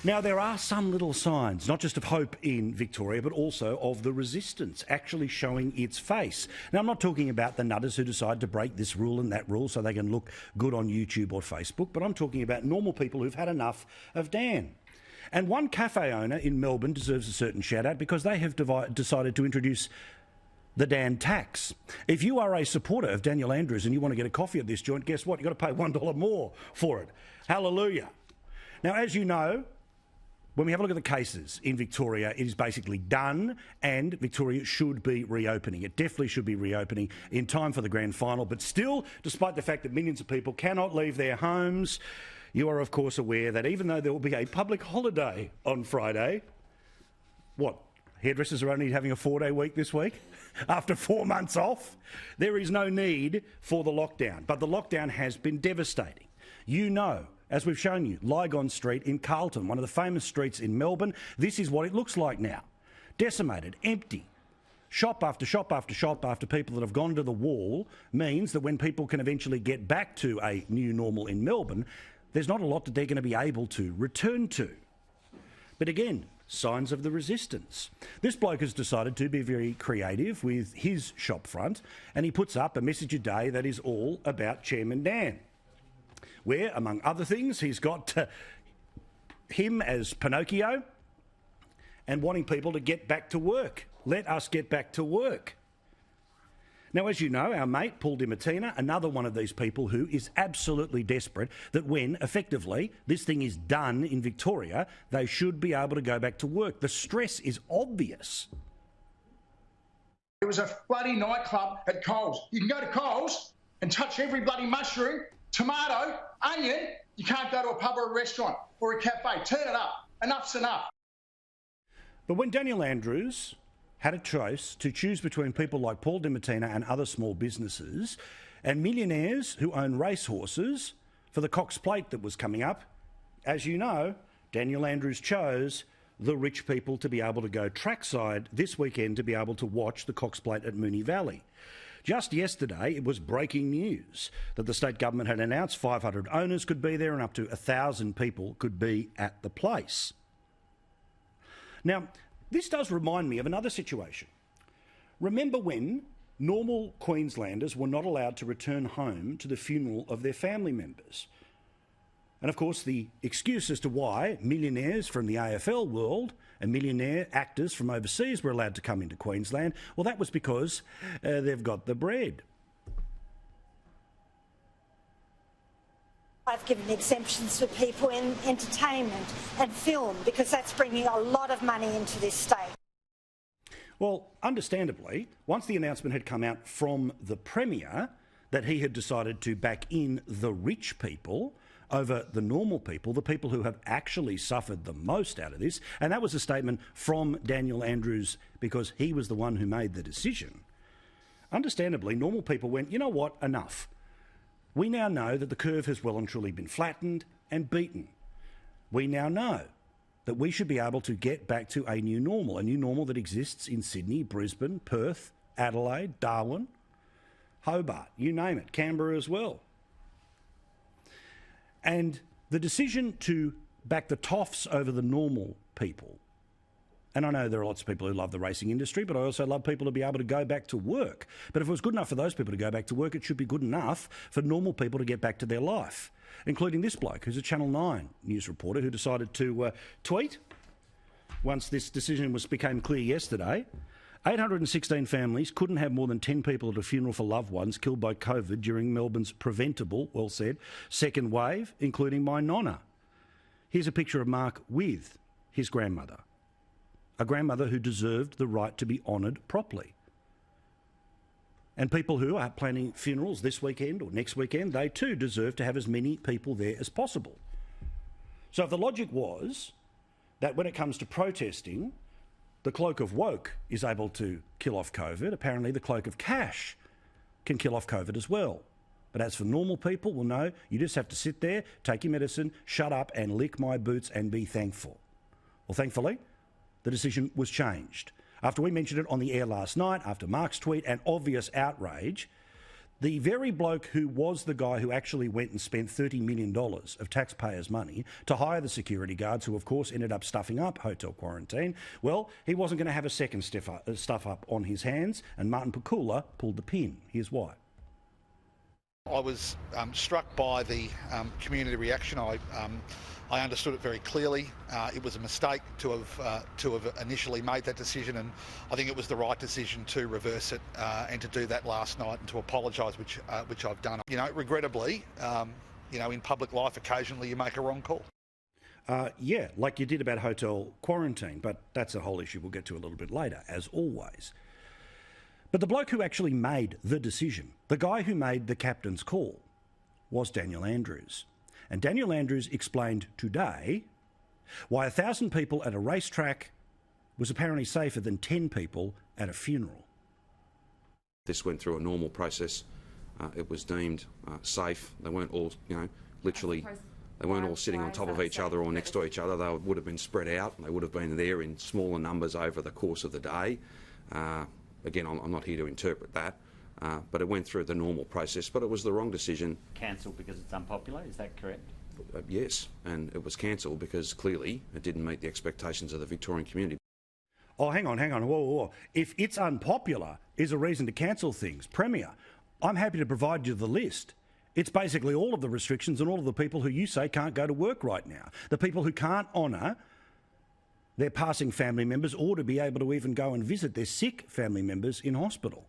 Now, there are some little signs, not just of hope in Victoria, but also of the resistance actually showing its face. Now, I'm not talking about the nutters who decide to break this rule and that rule so they can look good on YouTube or Facebook, but I'm talking about normal people who've had enough of Dan. And one cafe owner in Melbourne deserves a certain shout-out because they have decided to introduce the Dan tax. If you are a supporter of Daniel Andrews and you want to get a coffee at this joint, guess what? You've got to pay $1 more for it. Hallelujah. Now, as you know, when we have a look at the cases in Victoria, it is basically done and Victoria should be reopening. It definitely should be reopening in time for the grand final. But still, despite the fact that millions of people cannot leave their homes, you are, of course, aware that even though there will be a public holiday on Friday, what, hairdressers are only having a 4-day week this week after 4 months off? There is no need for the lockdown. But the lockdown has been devastating. You know, as we've shown you, Lygon Street in Carlton, one of the famous streets in Melbourne, this is what it looks like now. Decimated, empty. Shop after shop after shop after people that have gone to the wall means that when people can eventually get back to a new normal in Melbourne, there's not a lot that they're going to be able to return to. But again, signs of the resistance. This bloke has decided to be very creative with his shop front, and he puts up a message a day that is all about Chairman Dan, where, among other things, he's got him as Pinocchio and wanting people to get back to work. Let us get back to work. Now, as you know, our mate, Paul Di Martina, another one of these people who is absolutely desperate that when, effectively, this thing is done in Victoria, they should be able to go back to work. The stress is obvious. It was a bloody nightclub at Coles. You can go to Coles and touch every bloody mushroom, tomato, onion. You can't go to a pub or a restaurant or a cafe. Turn it up. Enough's enough. But when Daniel Andrews had a choice to choose between people like Paul Di Martina and other small businesses and millionaires who own racehorses for the Cox Plate that was coming up, as you know, Daniel Andrews chose the rich people to be able to go trackside this weekend to be able to watch the Cox Plate at Moonee Valley. Just yesterday, it was breaking news that the state government had announced 500 owners could be there and up to 1,000 people could be at the place. Now, this does remind me of another situation. Remember when normal Queenslanders were not allowed to return home to the funeral of their family members? And of course, the excuse as to why millionaires from the AFL world and millionaire actors from overseas were allowed to come into Queensland, well, that was because they've got the bread. I've given exemptions for people in entertainment and film because that's bringing a lot of money into this state. Well, understandably, once the announcement had come out from the Premier that he had decided to back in the rich people over the normal people, the people who have actually suffered the most out of this, and that was a statement from Daniel Andrews because he was the one who made the decision. Understandably, normal people went, you know what, enough. We now know that the curve has well and truly been flattened and beaten. We now know that we should be able to get back to a new normal that exists in Sydney, Brisbane, Perth, Adelaide, Darwin, Hobart, you name it, Canberra as well. And the decision to back the toffs over the normal people, and I know there are lots of people who love the racing industry, but I also love people to be able to go back to work. But if it was good enough for those people to go back to work, it should be good enough for normal people to get back to their life, including this bloke who's a Channel 9 news reporter who decided to tweet, once this decision became clear yesterday, 816 families couldn't have more than 10 people at a funeral for loved ones killed by COVID during Melbourne's preventable, well said, second wave, including my nonna. Here's a picture of Mark with his grandmother. A grandmother who deserved the right to be honoured properly. And people who are planning funerals this weekend or next weekend, they too deserve to have as many people there as possible. So if the logic was that when it comes to protesting, the cloak of woke is able to kill off COVID, apparently the cloak of cash can kill off COVID as well. But as for normal people, well, no, you just have to sit there, take your medicine, shut up and lick my boots and be thankful. Well, thankfully, the decision was changed. After we mentioned it on the air last night, after Mark's tweet and obvious outrage, The very bloke who was the guy who actually went and spent $30 million of taxpayers' money to hire the security guards, who of course ended up stuffing up hotel quarantine, well, he wasn't going to have a second stuff up on his hands, and Martin Pakula pulled the pin. Here's why. I was struck by the community reaction. I understood it very clearly. It was a mistake to have initially made that decision, and I think it was the right decision to reverse it and to do that last night and to apologise, which I've done. You know, regrettably, you know, in public life, occasionally you make a wrong call. Yeah, like you did about hotel quarantine, but that's a whole issue we'll get to a little bit later, as always. But the bloke who actually made the decision, the guy who made the captain's call, was Daniel Andrews. And Daniel Andrews explained today why 1,000 people at a racetrack was apparently safer than 10 people at a funeral. This went through a normal process. It was deemed safe. They weren't all, you know, literally, they weren't all sitting on top of each other or next to each other. They would have been spread out. They would have been there in smaller numbers over the course of the day. Again, I'm not here to interpret that, but it went through the normal process, but it was the wrong decision. Cancelled because it's unpopular, is that correct? Yes, and it was cancelled because clearly it didn't meet the expectations of the Victorian community. Oh, hang on, whoa. If it's unpopular is a reason to cancel things, Premier, I'm happy to provide you the list. It's basically all of the restrictions and all of the people who you say can't go to work right now. The people who can't honour their passing family members, or to be able to even go and visit their sick family members in hospital.